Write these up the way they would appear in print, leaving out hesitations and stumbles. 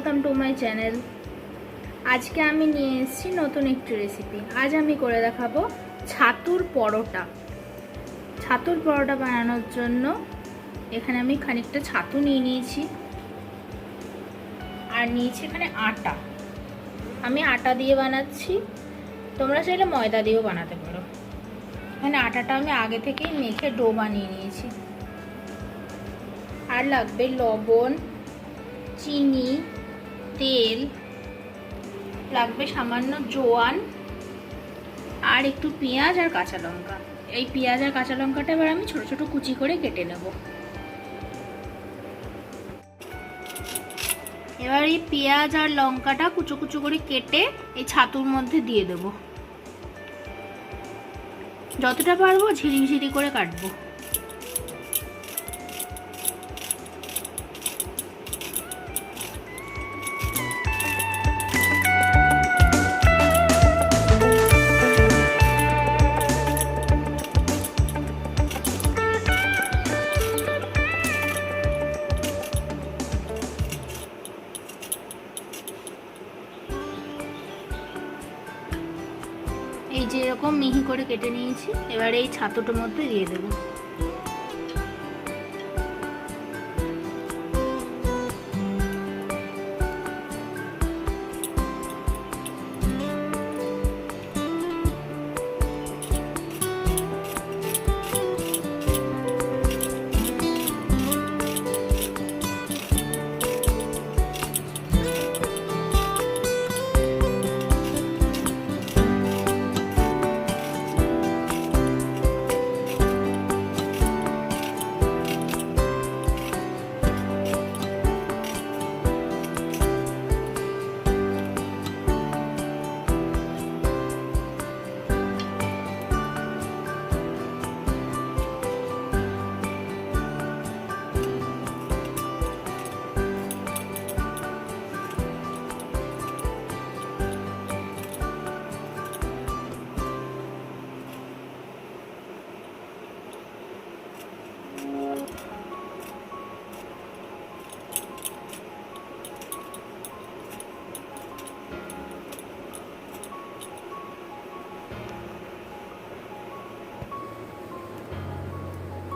Welcome to my channel. আজকে আমি নিয়ে এসেছি নতুন একটি রেসিপি। আজ আমি করে দেখাবো ছাতুর পরোটা। ছাতুর পরোটা বানানোর জন্য এখানে আমি খানিকটা ছাতু নিয়ে নিয়েছি আর নিয়েছি এখানে আটা। আমি আটা দিয়ে বানাচ্ছি, তোমরা চাইলে ময়দা দিয়েও বানাতে পারো। এখানে আটাটা আমি আগে থেকেই মেখে ডো বানিয়ে নিয়েছি। আর লাগবে লবণ, চিনি, তেল, লাগবে সামান্য জোয়ান আর একটু পেঁয়াজ আর কাঁচা লঙ্কা। এই পেঁয়াজ আর কাঁচা লঙ্কাটা এবার আমি ছোট ছোট কুচি করে কেটে নেব। এবার এই পেঁয়াজ আর লঙ্কাটা কুচো কুচো করে কেটে এই ছাতুর মধ্যে দিয়ে দেব। যতটা পারবো ঝিরিঝিরি করে কাটবো। এই যে এরকম মিহি করে কেটে নিয়েছি, এবার এই ছাতুটার মধ্যে দিয়ে দেবো।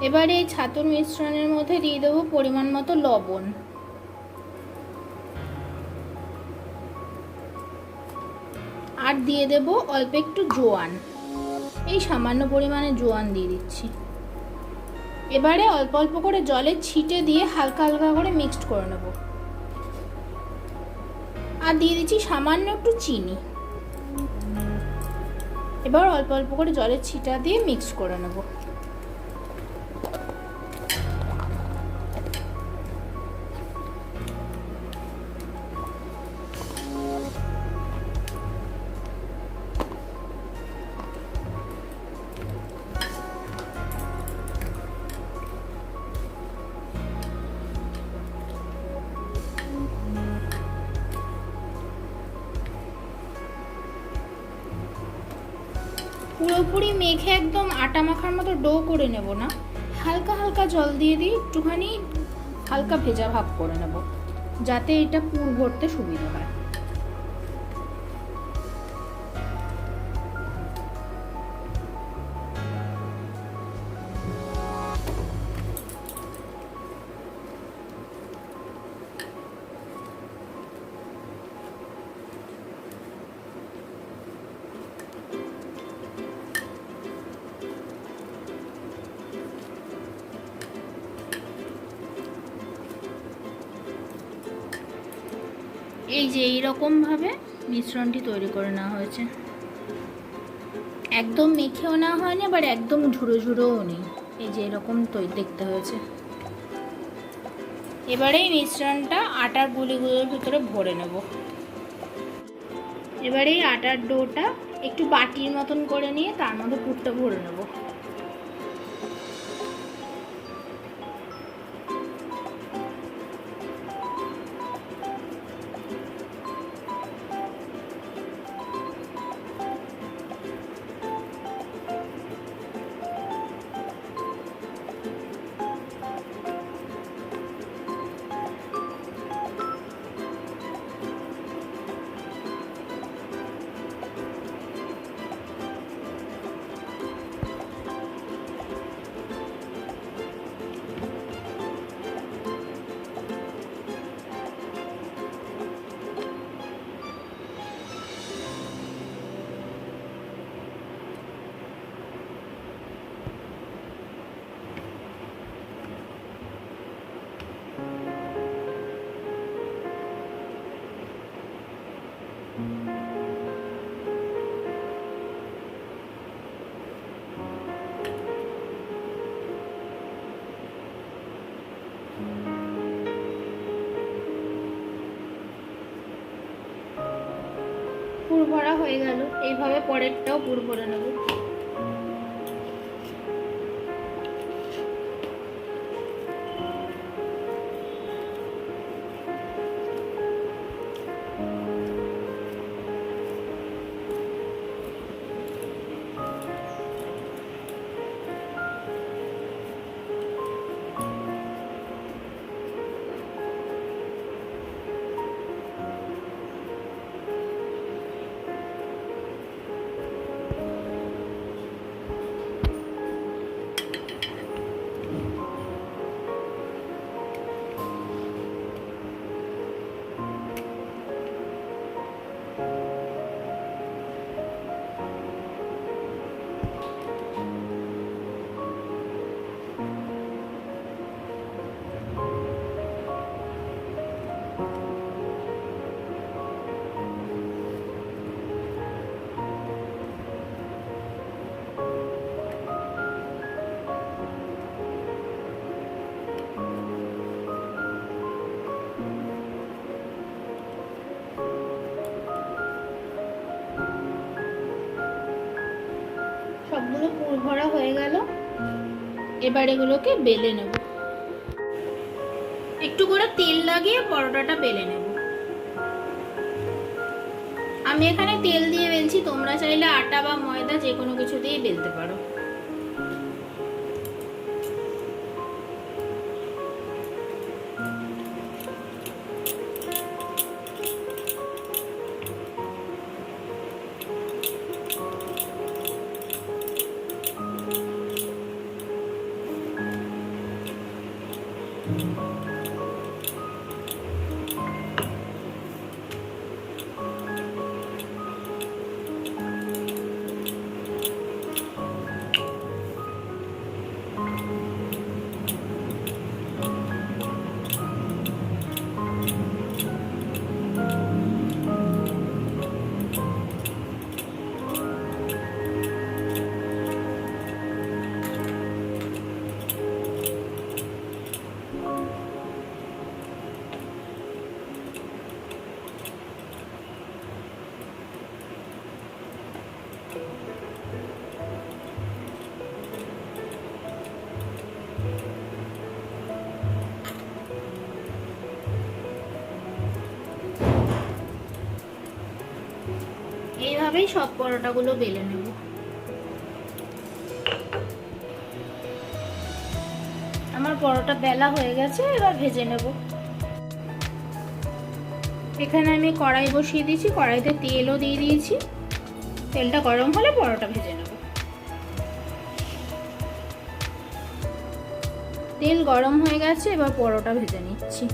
এবার এই ছাতুর মিশ্রণের মধ্যে দিয়ে দেবো পরিমাণ মতো লবণ, আর দিয়ে দেব অল্প একটু জোয়ান। এই সামান্য পরিমাণে জোয়ান দিয়ে দিচ্ছি। এবারে অল্প অল্প করে জলে ছিটে দিয়ে হালকা হালকা করে মিক্সড করে নেব। আর দিয়ে দিচ্ছি সামান্য একটু চিনি। এবার অল্প অল্প করে জলের ছিটা দিয়ে মিক্স করে নেব। পুরোপুরি মেখে একদম আটা মাখার মতো ডো করে নেব না, হালকা হালকা জল দিয়ে দিই, একটুখানি হালকা ভেজা ভাব করে নেব যাতে এটা পুর ভরতে সুবিধা হয়। এই যে এইরকমভাবে মিশ্রণটি তৈরি করে নেওয়া হয়েছে। একদম মেখেও নেওয়া হয়নি, আবার একদম ঝুড়ো ঝুড়োও নেই। এই যে এরকম দেখতে হয়েছে। এবারে এই মিশ্রণটা আটার গুলিগুলোর ভিতরে ভরে নেব। এবারে এই আটার ডোটা একটু বাটির মতন করে নিয়ে তার মধ্যে পুরটা ভরে নেব। পুর ভরা হয়ে গেল, এইভাবে পরেরটাও পুর ভরে নেব। সবগুলো পুর ভরা হয়ে গেল, এবার এগুলোকে বেলে নেব। একটু করে তেল লাগিয়ে পরোটাটা বেলে নেব। আমি এখানে তেল দিয়ে বেলছি, তোমরা চাইলে আটা বা ময়দা যে কোনো কিছু দিয়ে বেলতে পারো। এইভাবেই সব পরোটাগুলো বেলে নেব। আমার পরোটা বেলা হয়ে গেছে, এবার ভেজে নেব। এখানে আমি কড়াই বসিয়ে দিয়েছি, কড়াইতে তেলও দিয়ে দিয়েছি। তেলটা গরম হলে পরোটা ভেজে নেব। তেল গরম হয়ে গেছে, এবার পরোটা ভেজে নিচ্ছি।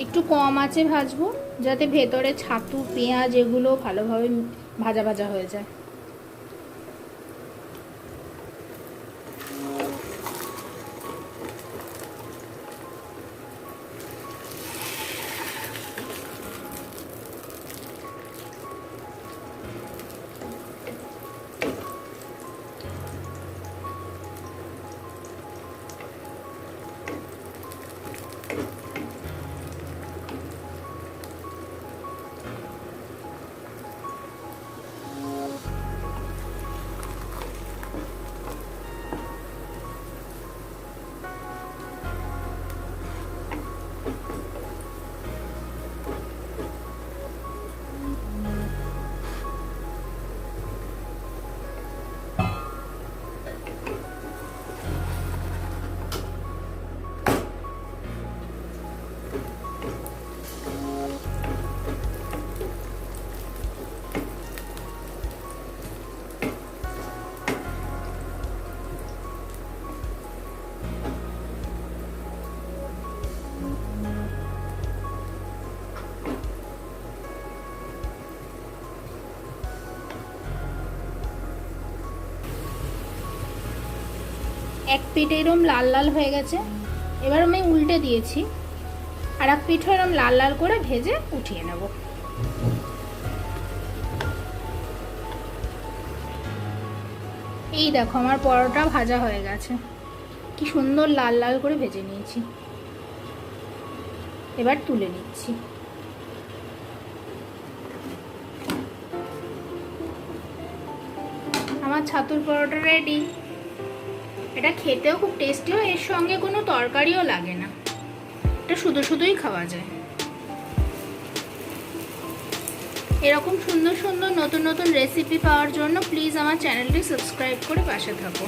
একটু কম আঁচে ভাজবো, যাতে ভেতরে ছাতু পেঁয়াজ এগুলো ভালোভাবে ভাজা ভাজা হয়ে যায়। এক পিঠ এরম লাল লাল হয়ে গেছে, এবার আমি উল্টে দিয়েছি, আর এক পিঠও এরম লাল লাল করে ভেজে উঠিয়ে নেব। এই দেখো আমার পরোটা ভাজা হয়ে গেছে, কি সুন্দর লাল লাল করে ভেজে নিয়েছি। এবার তুলে নিচ্ছি। আমার ছাতুর পরোটা রেডি। এটা খেতেও খুব টেস্টি হয়, এর সঙ্গে কোনো তরকারিও লাগে না, এটা শুধু শুধুই খাওয়া যায়। এরকম সুন্দর সুন্দর নতুন নতুন রেসিপি পাওয়ার জন্য প্লিজ আমার চ্যানেলটি সাবস্ক্রাইব করে পাশে থাকো।